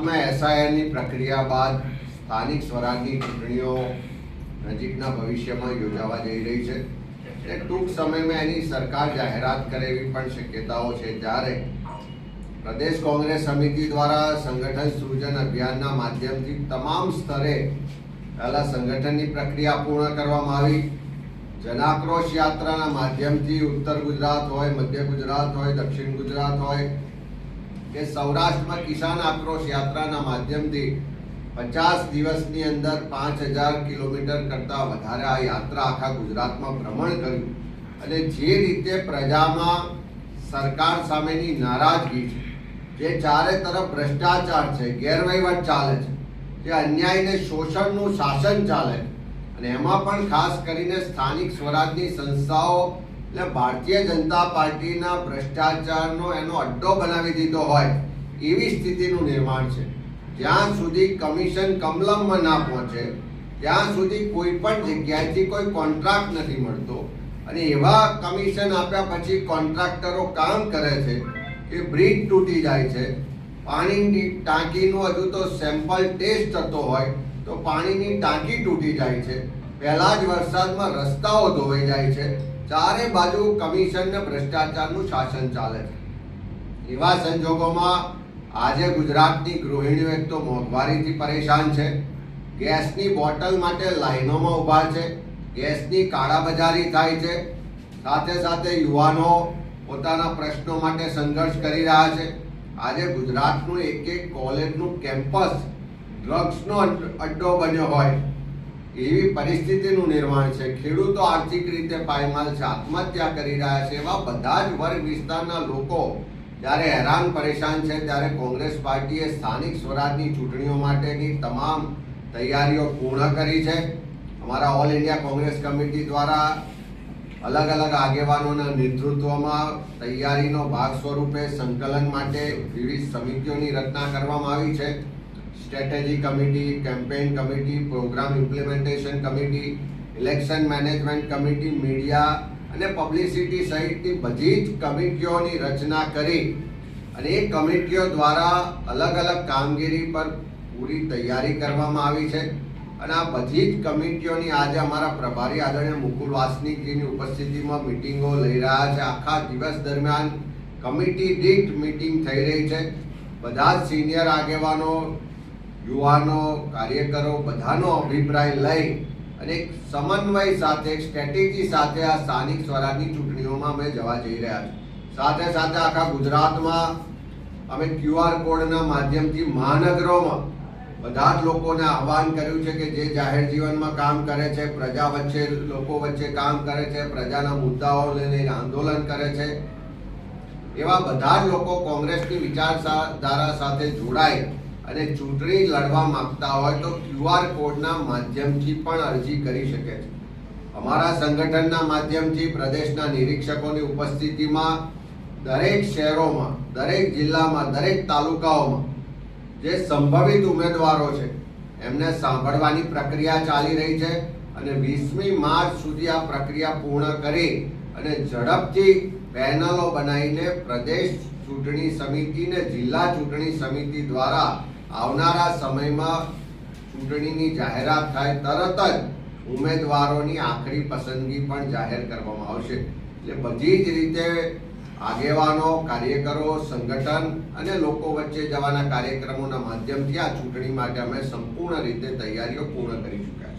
में एसआईआરની પ્રક્રિયા બાદ સ્થાનિક સ્વરાજની ચૂંટણીઓ નજીકના ભવિષ્યમાં યોજાવા જઈ રહી છે અને ટૂંક સમયમાં એની સરકાર જાહેરાત કરે એવી પણ શક્યતાઓ છે। જ્યારે પ્રદેશ કોંગ્રેસ સમિતિ દ્વારા સંગઠન સૃજન અભિયાનના માધ્યમથી તમામ સ્તરે પહેલા સંગઠનની પ્રક્રિયા પૂર્ણ કરવામાં આવી। જનાક્રોશ યાત્રાના માધ્યમથી ઉત્તર ગુજરાત હોય, મધ્ય ગુજરાત હોય, દક્ષિણ ગુજરાત હોય કે સૌરાષ્ટ્રમાં કિસાન આક્રોશ યાત્રાના માધ્યમથી 50 દિવસની અંદર 5000 કિલોમીટર કરતાં વધારે આ યાત્રા આખા ગુજરાતમાં ભ્રમણ કર્યું અને જે રીતે પ્રજામાં સરકાર સામેની નારાજગી છે, જે ચારે તરફ ભ્રષ્ટાચાર છે, ગેરવહીવટ ચાલે છે, જે અન્યાય ને શોષણનું શાસન ચાલે અને એમાં પણ ખાસ કરીને સ્થાનિક સ્વરાજની સંસ્થાઓ એટલે ભારતીય જનતા પાર્ટીના ભ્રષ્ટાચારનો એનો અડ્ડો બનાવી દીધો હોય એવી સ્થિતિનું નિર્માણ છે। જ્યાં સુધી કમિશન કમલમમાં ના પહોંચે ત્યાં સુધી કોઈ પણ જગ્યાએથી કોઈ કોન્ટ્રાક્ટ નથી મળતો અને એવા કમિશન આપ્યા પછી કોન્ટ્રાક્ટરો કામ કરે છે કે બ્રિજ તૂટી જાય છે, પાણીની ટાંકીનું હજુ તો સેમ્પલ ટેસ્ટ થતો હોય તો પાણીની ટાંકી તૂટી જાય છે, પહેલા જ વરસાદમાં રસ્તાઓ ધોવાઈ જાય છે, ચારે બાજુ કમિશન ને ભ્રષ્ટાચારનું શાસન ચાલે છે। એવા સંજોગોમાં આજે ગુજરાતની ગૃહિણીઓ એક તો મોંઘવારીથી પરેશાન છે, ગેસની બોટલ માટે લાઈનોમાં ઊભા છે, ગેસની કાળાબજારી થાય છે, સાથે સાથે યુવાનો પોતાના પ્રશ્નો માટે સંઘર્ષ કરી રહ્યા છે। આજે ગુજરાતનું એક કોલેજનું કેમ્પસ ડ્રગ્સનો અડ્ડો બન્યો હોય એવી પરિસ્થિતિનું નિર્માણ છે। ખેડૂતો આર્થિક રીતે પાયમાલ છે, આત્મહત્યા કરી રહ્યા છે। એવા બધા જ વર્ગ વિસ્તારના લોકો જ્યારે હેરાન પરેશાન છે ત્યારે કોંગ્રેસ પાર્ટીએ સ્થાનિક સ્વરાજની ચૂંટણીઓ માટેની તમામ તૈયારીઓ પૂર્ણ કરી છે। અમારા ઓલ ઇન્ડિયા કોંગ્રેસ કમિટી દ્વારા અલગ અલગ આગેવાનોના નેતૃત્વમાં તૈયારીનો ભાગ સ્વરૂપે સંકલન માટે વિવિધ સમિતિઓની રચના કરવામાં આવી છે। Strategy committee, campaign committee, programme implementation committee, election management committee, media અને પબ્લિસિટી સહિતની બધી જ કમિટીઓની રચના કરી અને એ કમિટીઓ દ્વારા અલગ અલગ કામગીરી પર પૂરી તૈયારી કરવામાં આવી છે અને આ બધી જ કમિટીઓની આજે અમારા પ્રભારી આદરણીય મુકુલ વાસનિકજીની ઉપસ્થિતિમાં મિટિંગો લઈ રહ્યા છે। આખા દિવસ દરમિયાન કમિટી દીઠ મિટિંગ થઈ રહી છે। બધા જ સિનિયર આગેવાનો, યુવાનો, કાર્યકરો બધાનો અભિપ્રાય લઈ અને એક સમન્વય સાથે, એક સ્ટ્રેટેજી સાથે આ સ્થાનિક સ્વરાજની ચૂંટણીઓમાં અમે જવા જઈ રહ્યા છીએ। સાથે સાથે આખા ગુજરાતમાં અમે QR કોડના માધ્યમથી મહાનગરોમાં બધા જ લોકોને આહવાન કર્યું છે કે જે જાહેર જીવનમાં કામ કરે છે, પ્રજા વચ્ચે, લોકો વચ્ચે કામ કરે છે, પ્રજાના મુદ્દાઓ લઈને આંદોલન કરે છે, એવા બધા જ લોકો કોંગ્રેસની વિચારધારા સાથે જોડાય અને ચૂંટણી લડવા માંગતા હોય તો QR કોડના માધ્યમથી પણ અરજી કરી શકે છે। અમારા સંગઠનના માધ્યમથી પ્રદેશના નિરીક્ષકોની ઉપસ્થિતિમાં દરેક શહેરોમાં, દરેક જિલ્લામાં, દરેક તાલુકાઓમાં જે સંભવિત ઉમેદવારો છે એમને સાંભળવાની પ્રક્રિયા ચાલી રહી છે અને 20મી માર્ચ સુધી આ પ્રક્રિયા પૂર્ણ કરી અને ઝડપથી પેનલો બનાવીને પ્રદેશ ચૂંટણી સમિતિ ને જિલ્લા ચૂંટણી સમિતિ દ્વારા આવનારા સમયમાં ચૂંટણીની જાહેરાત થાય તરત જ ઉમેદવારોની આખરી પસંદગી પણ જાહેર કરવામાં આવશે। એટલે બધી જ રીતે આગેવાનો, કાર્યકરો, સંગઠન અને લોકો વચ્ચે જવાના કાર્યક્રમોના માધ્યમથી આ ચૂંટણી માટે અમે સંપૂર્ણ રીતે તૈયારીઓ પૂર્ણ કરી ચૂક્યા છીએ।